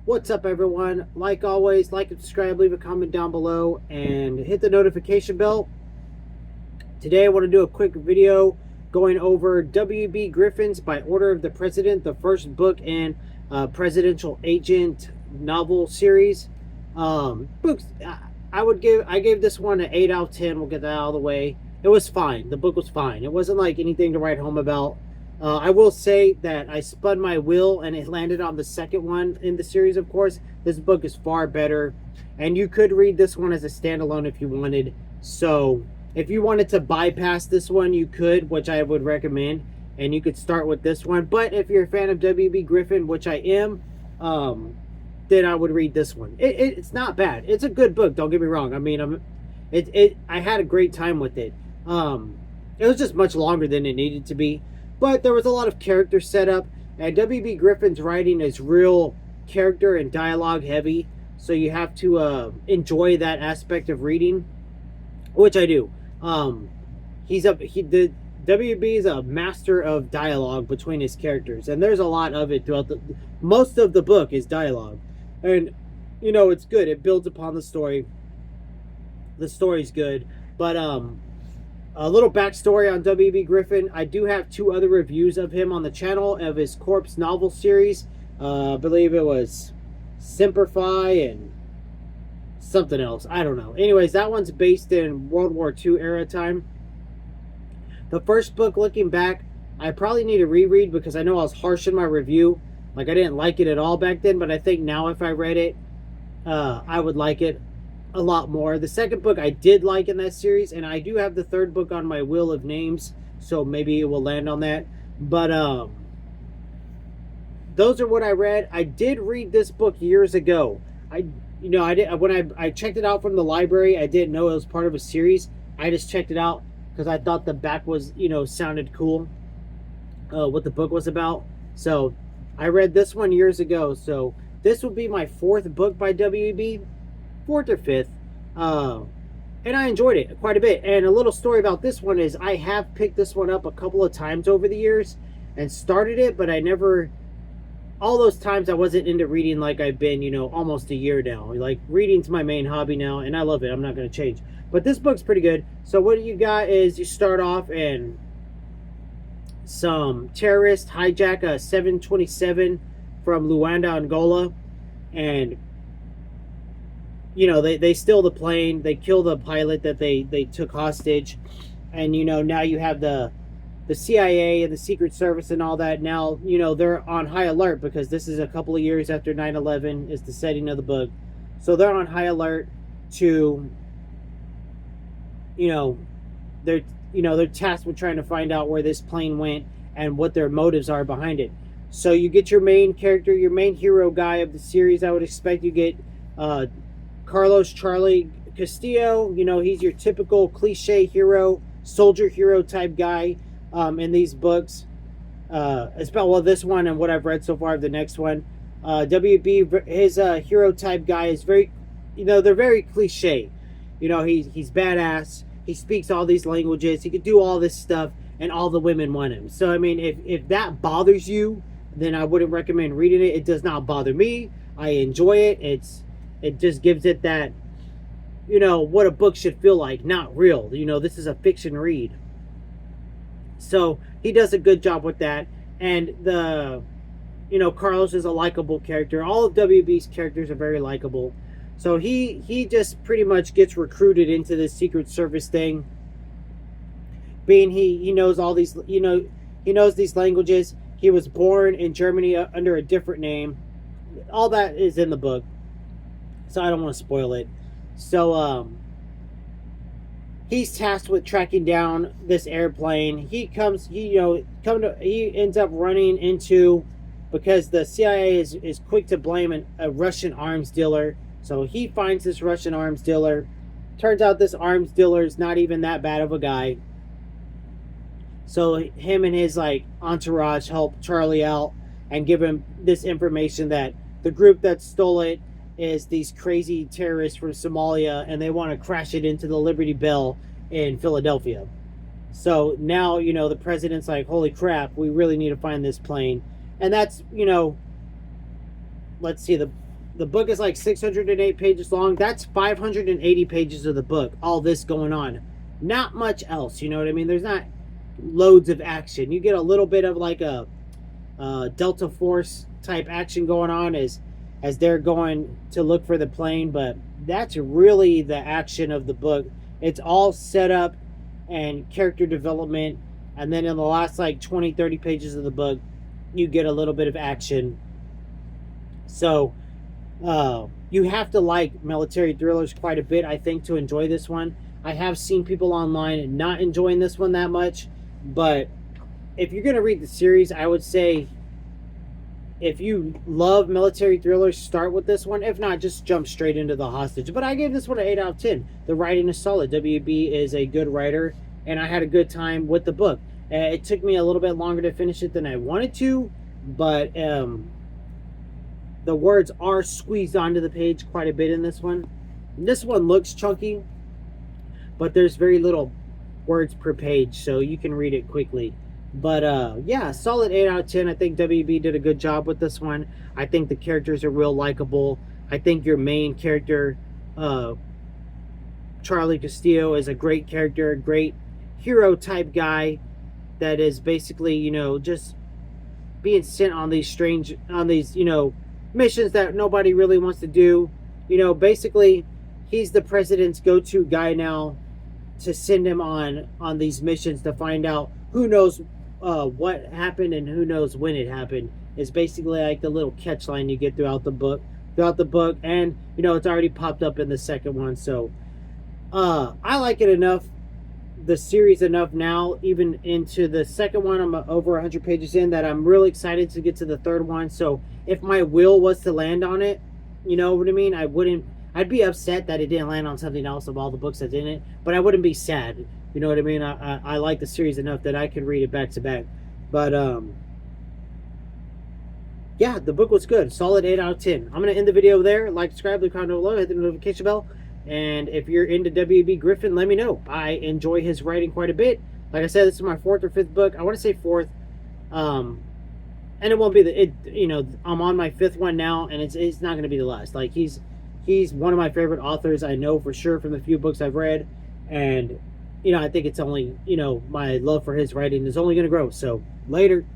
What's up, everyone? Like always, like and subscribe, leave a comment down below, and hit the notification bell. Today I want to do a quick video going over W.E.B. Griffin's By Order of the President, the first book in Presidential Agent novel series. Books, I gave this one an 8 out of 10. We'll get that out of the way. It was fine. The book was fine. It wasn't like anything to write home about. I will say that I spun my wheel and it landed on the second one in the series, of course. This book is far better. And you could read this one as a standalone if you wanted. So, if you wanted to bypass this one, you could, which I would recommend. And you could start with this one. But if you're a fan of W.E.B. Griffin, which I am, then I would read this one. It's not bad. It's a good book, don't get me wrong. I mean, I had a great time with it. It was just much longer than it needed to be. But there was a lot of character setup, and W.B. Griffin's writing is real character and dialogue heavy, so you have to enjoy that aspect of reading, which I do. The W.B. is a master of dialogue between his characters, and there's a lot of it throughout most of the book is dialogue, and it's good. It builds upon the story. The story's good, but a little backstory on W.E.B. Griffin. I do have 2 other reviews of him on the channel of his Corpse novel series. I believe it was Simplify and something else. I don't know. Anyways, that one's based in World War II era time. The first book, looking back, I probably need to reread because I know I was harsh in my review. Like, I didn't like it at all back then, but I think now if I read it, I would like it a lot more. The second book I did like in that series, and I do have the third book on my wheel of names, so maybe it will land on that. But those are what I read. I did read this book years ago. I did when I checked it out from the library. I didn't know it was part of a series. I just checked it out because I thought the back was sounded cool. What the book was about. So I read this one years ago. So this will be my 4th book by W.E.B. 4th or 5th, and I enjoyed it quite a bit. And a little story about this one is I have picked this one up a couple of times over the years and started it, but I never, all those times I wasn't into reading like I've been, almost a year now. Like, reading's my main hobby now, and I love it. I'm not going to change. But this book's pretty good. So what you got is you start off and some terrorists hijack a 727 from Luanda, Angola, and they steal the plane, they kill the pilot that they took hostage, and now you have the CIA and the Secret Service and all that. Now they're on high alert because this is a couple of years after 9/11 is the setting of the book, so they're on high alert to they're tasked with trying to find out where this plane went and what their motives are behind it. So you get your main character, your main hero guy of the series. I would expect you get Carlos Charlie Castillo. He's your typical cliche hero, soldier hero type guy in these books. This one and what I've read so far of the next one. W.E.B., his hero type guy is very, they're very cliche. He's badass. He speaks all these languages. He can do all this stuff, and all the women want him. So, I mean, if that bothers you, then I wouldn't recommend reading it. It does not bother me. I enjoy it. It just gives it that, what a book should feel like, not real. This is a fiction read. So he does a good job with that. And Carlos is a likable character. All of W.E.B.'s characters are very likable. So he just pretty much gets recruited into this Secret Service thing. Being he knows all these, he knows these languages. He was born in Germany under a different name. All that is in the book, so I don't want to spoil it. So he's tasked with tracking down this airplane. He ends up running into, because the CIA is quick to blame a Russian arms dealer. So he finds this Russian arms dealer. Turns out this arms dealer is not even that bad of a guy. So him and his entourage help Charlie out and give him this information that the group that stole it is these crazy terrorists from Somalia, and they want to crash it into the Liberty Bell in Philadelphia. So now, the president's like, holy crap, we really need to find this plane. And that's, let's see, The book is like 608 pages long. That's 580 pages of the book. All this going on. Not much else, you know what I mean? There's not loads of action. You get a little bit of like a Delta Force type action going on as they're going to look for the plane, but that's really the action of the book. It's all set up and character development, and then in the last like 20-30 pages of the book you get a little bit of action. So you have to like military thrillers quite a bit, I think, to enjoy this one. I have seen people online not enjoying this one that much, but if you're going to read the series, I would say if you love military thrillers, start with this one. If not, just jump straight into The Hostage. But I gave this one an 8 out of 10. The writing is solid. W.E.B is a good writer, and I had a good time with the book. It took me a little bit longer to finish it than I wanted to, but the words are squeezed onto the page quite a bit in this one. This one looks chunky, but there's very little words per page, so you can read it quickly. But yeah, solid 8 out of 10. I think W.E.B did a good job with this one. I think the characters are real likable. I think your main character, Charlie Castillo, is a great character, a great hero type guy that is basically, you know, just being sent on these you know, missions that nobody really wants to do. You know, basically he's the president's go-to guy now to send him on these missions to find out who knows what happened and who knows when it happened. Is basically like the little catch line you get throughout the book, and you know, it's already popped up in the second one. So I like it enough, the series enough now, even into the second one. I'm over 100 pages in, that I'm really excited to get to the third one. So if my will was to land on it, you know what I mean, I'd be upset that it didn't land on something else of all the books that's in it, but I wouldn't be sad. You know what I mean? I like the series enough that I can read it back to back. But yeah, the book was good. Solid 8 out of 10. I'm going to end the video there. Like, subscribe, leave a comment below, hit the notification bell. And if you're into W.E.B. Griffin, let me know. I enjoy his writing quite a bit. Like I said, this is my 4th or 5th book. I want to say 4th. And it won't be you know, I'm on my 5th one now, and it's not going to be the last. Like, he's one of my favorite authors, I know for sure, from the few books I've read. And, you know, I think it's only, you know, my love for his writing is only going to grow. So, later.